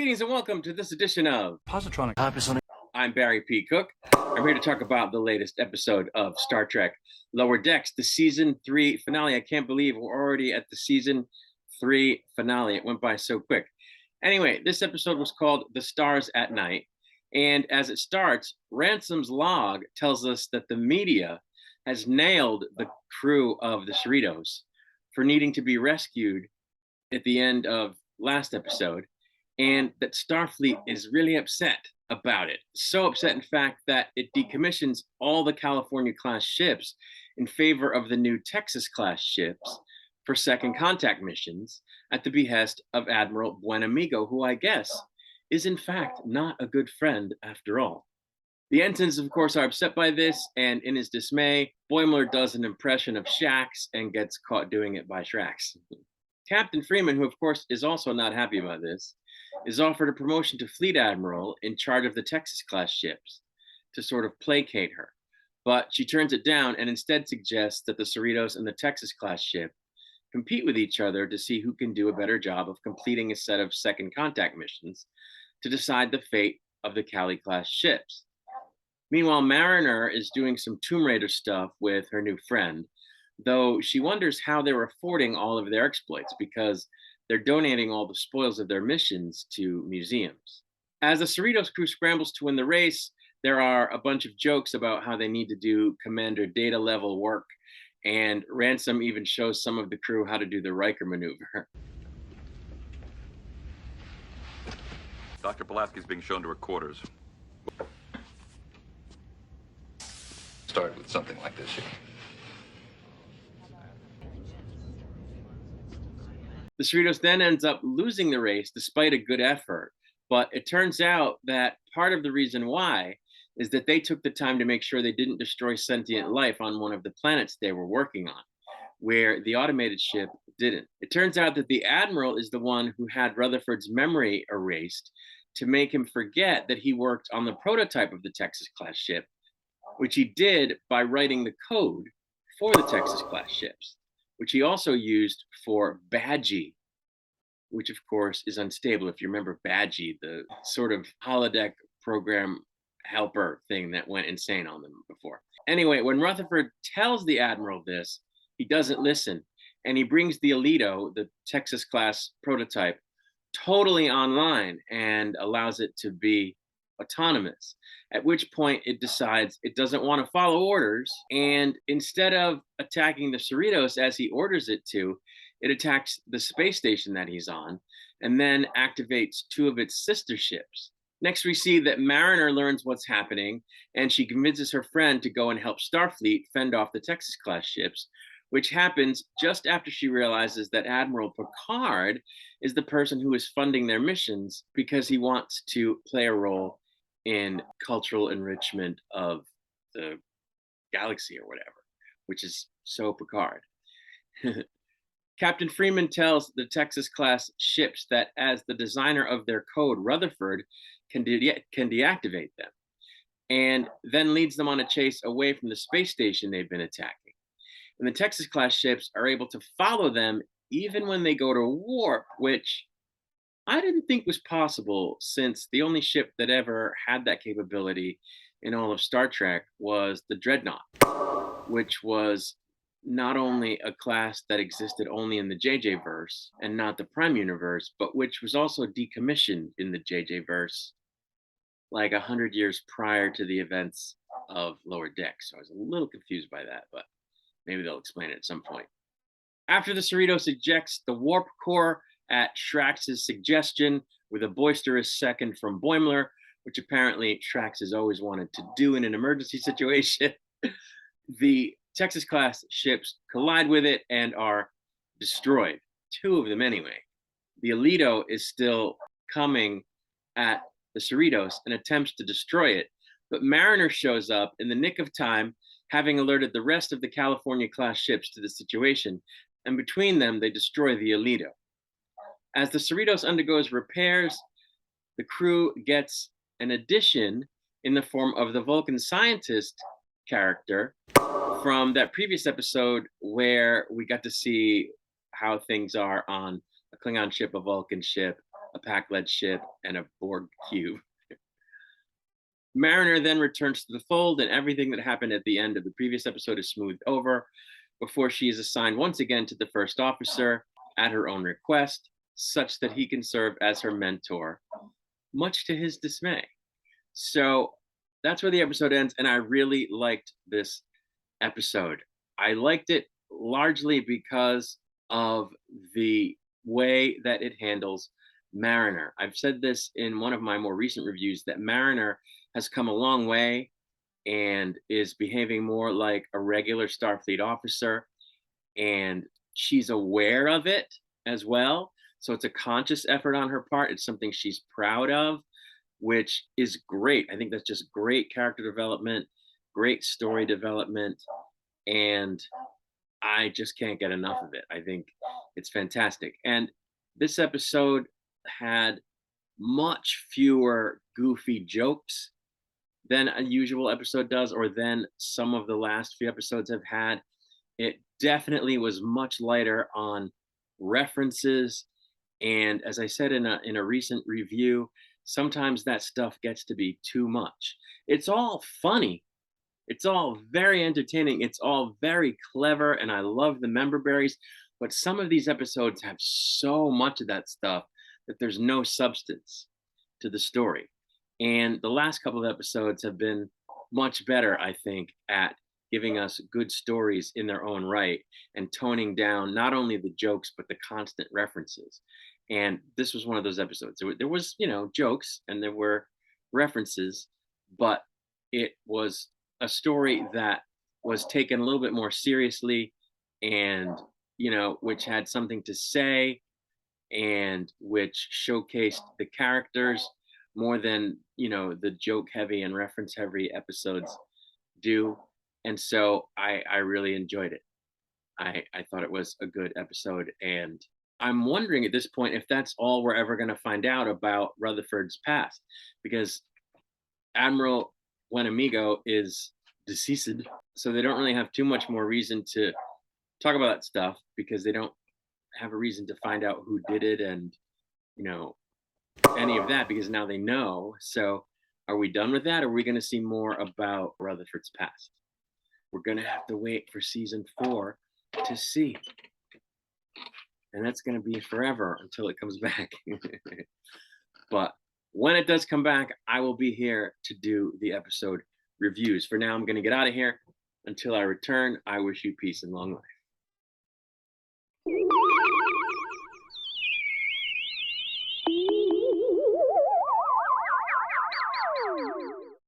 Greetings and welcome to this edition of Positronic. I'm Barry P. Cook. I'm here to talk about the latest episode of Star Trek Lower Decks, the season 3 finale. I can't believe we're already at the season 3 finale. It went by so quick. Anyway, this episode was called The Stars at Night. And as it starts, Ransom's log tells us that the media has nailed the crew of the Cerritos for needing to be rescued at the end of last episode, and that Starfleet is really upset about it. So upset, in fact, that it decommissions all the California-class ships in favor of the new Texas-class ships for second contact missions at the behest of Admiral Buenamigo, who I guess is in fact not a good friend after all. The ensigns, of course, are upset by this, and in his dismay, BOIMLER does an impression of Shax and gets caught doing it by Shrax. Captain Freeman, who of course is also not happy about this, is offered a promotion to Fleet Admiral in charge of the Texas-class ships to sort of placate her. But she turns it down and instead suggests that the Cerritos and the Texas-class ship compete with each other to see who can do a better job of completing a set of second contact missions to decide the fate of the Cali-class ships. Meanwhile, Mariner is doing some Tomb Raider stuff with her new friend, though she wonders how they're affording all of their exploits because they're donating all the spoils of their missions to museums. As the Cerritos crew scrambles to win the race, there are a bunch of jokes about how they need to do Commander Data level work, and Ransom even shows some of the crew how to do the Riker maneuver. Dr. Pulaski's being shown to her quarters. Start with something like this here. The Cerritos then ends up losing the race despite a good effort, but it turns out that part of the reason why is that they took the time to make sure they didn't destroy sentient life on one of the planets they were working on, where the automated ship didn't. It turns out that the Admiral is the one who had Rutherford's memory erased to make him forget that he worked on the prototype of the Texas-class ship, which he did by writing the code for the Texas-class ships, which he also used for Badgie, which of course is unstable. If you remember Badgie, the sort of holodeck program helper thing that went insane on them before. Anyway, when Rutherford tells the Admiral this, he doesn't listen, and he brings the Alito, the Texas-class prototype, totally online and allows it to be autonomous, at which point it decides it doesn't want to follow orders, and instead of attacking the Cerritos as he orders it to, it attacks the space station that he's on and then activates 2 of its sister ships. Next, we see that Mariner learns what's happening, and she convinces her friend to go and help Starfleet fend off the Texas-class ships, which happens just after she realizes that Admiral PICARD is the person who is funding their missions because he wants to play a role in cultural enrichment of the galaxy or whatever, which is so Picard. Captain Freeman tells the Texas-class ships that as the designer of their code, Rutherford can deactivate them, and then leads them on a chase away from the space station they've been attacking. And the Texas-class ships are able to follow them even when they go to warp, which I didn't think was possible, since the only ship that ever had that capability in all of Star Trek was the Dreadnought, which was not only a class that existed only in the JJ verse and not the Prime universe, but which was also decommissioned in the JJ verse like 100 years prior to the events of Lower Decks. So I was a little confused by that, but maybe they'll explain it at some point. After the Cerritos ejects the warp core at Shrax's suggestion with a boisterous second from BOIMLER, which apparently Shrax has always wanted to do in an emergency situation, the Texas-class ships collide with it and are destroyed. 2 of them anyway. The Alito is still coming at the Cerritos and attempts to destroy it, but Mariner shows up in the nick of time, having alerted the rest of the California-class ships to the situation, and between them, they destroy the Alito. As the Cerritos undergoes repairs, the crew gets an addition in the form of the Vulcan scientist character from that previous episode where we got to see how things are on a Klingon ship, a Vulcan ship, a Pac-led ship, and a Borg cube. Mariner then returns to the fold, and everything that happened at the end of the previous episode is smoothed over before she is assigned once again to the first officer at her own request, such that he can serve as her mentor, much to his dismay. So that's where the episode ends, and I really liked this episode. I liked it largely because of the way that it handles Mariner. I've said this in one of my more recent reviews that Mariner has come a long way and is behaving more like a regular Starfleet officer, and she's aware of it as well. So it's a conscious effort on her part. It's something she's proud of, which is great. I think that's just great character development, great story development, and I just can't get enough of it. I think it's fantastic. And this episode had much fewer goofy jokes than a usual episode does, or than some of the last few episodes have had. It definitely was much lighter on references. And as I said in a recent review, sometimes that stuff gets to be too much. It's all funny. It's all very entertaining. It's all very clever. And I love the member berries. But some of these episodes have so much of that stuff that there's no substance to the story. And the last couple of episodes have been much better, I think, at giving us good stories in their own right and toning down not only the jokes, but the constant references. And this was one of those episodes. There was, jokes and there were references, but it was a story that was taken a little bit more seriously and, which had something to say and which showcased the characters more than, the joke heavy and reference heavy episodes do. And so I really enjoyed it. I thought it was a good episode. And I'm wondering at this point if that's all we're ever going to find out about Rutherford's past, because Admiral Buenamigo is deceased. So they don't really have too much more reason to talk about that stuff, because they don't have a reason to find out who did it and, any of that, because now they know. So are we done with that? Or are we going to see more about Rutherford's past? We're going to have to wait for season 4 to see. And that's going to be forever until it comes back. But when it does come back, I will be here to do the episode reviews. For now, I'm going to get out of here. Until I return, I wish you peace and long life.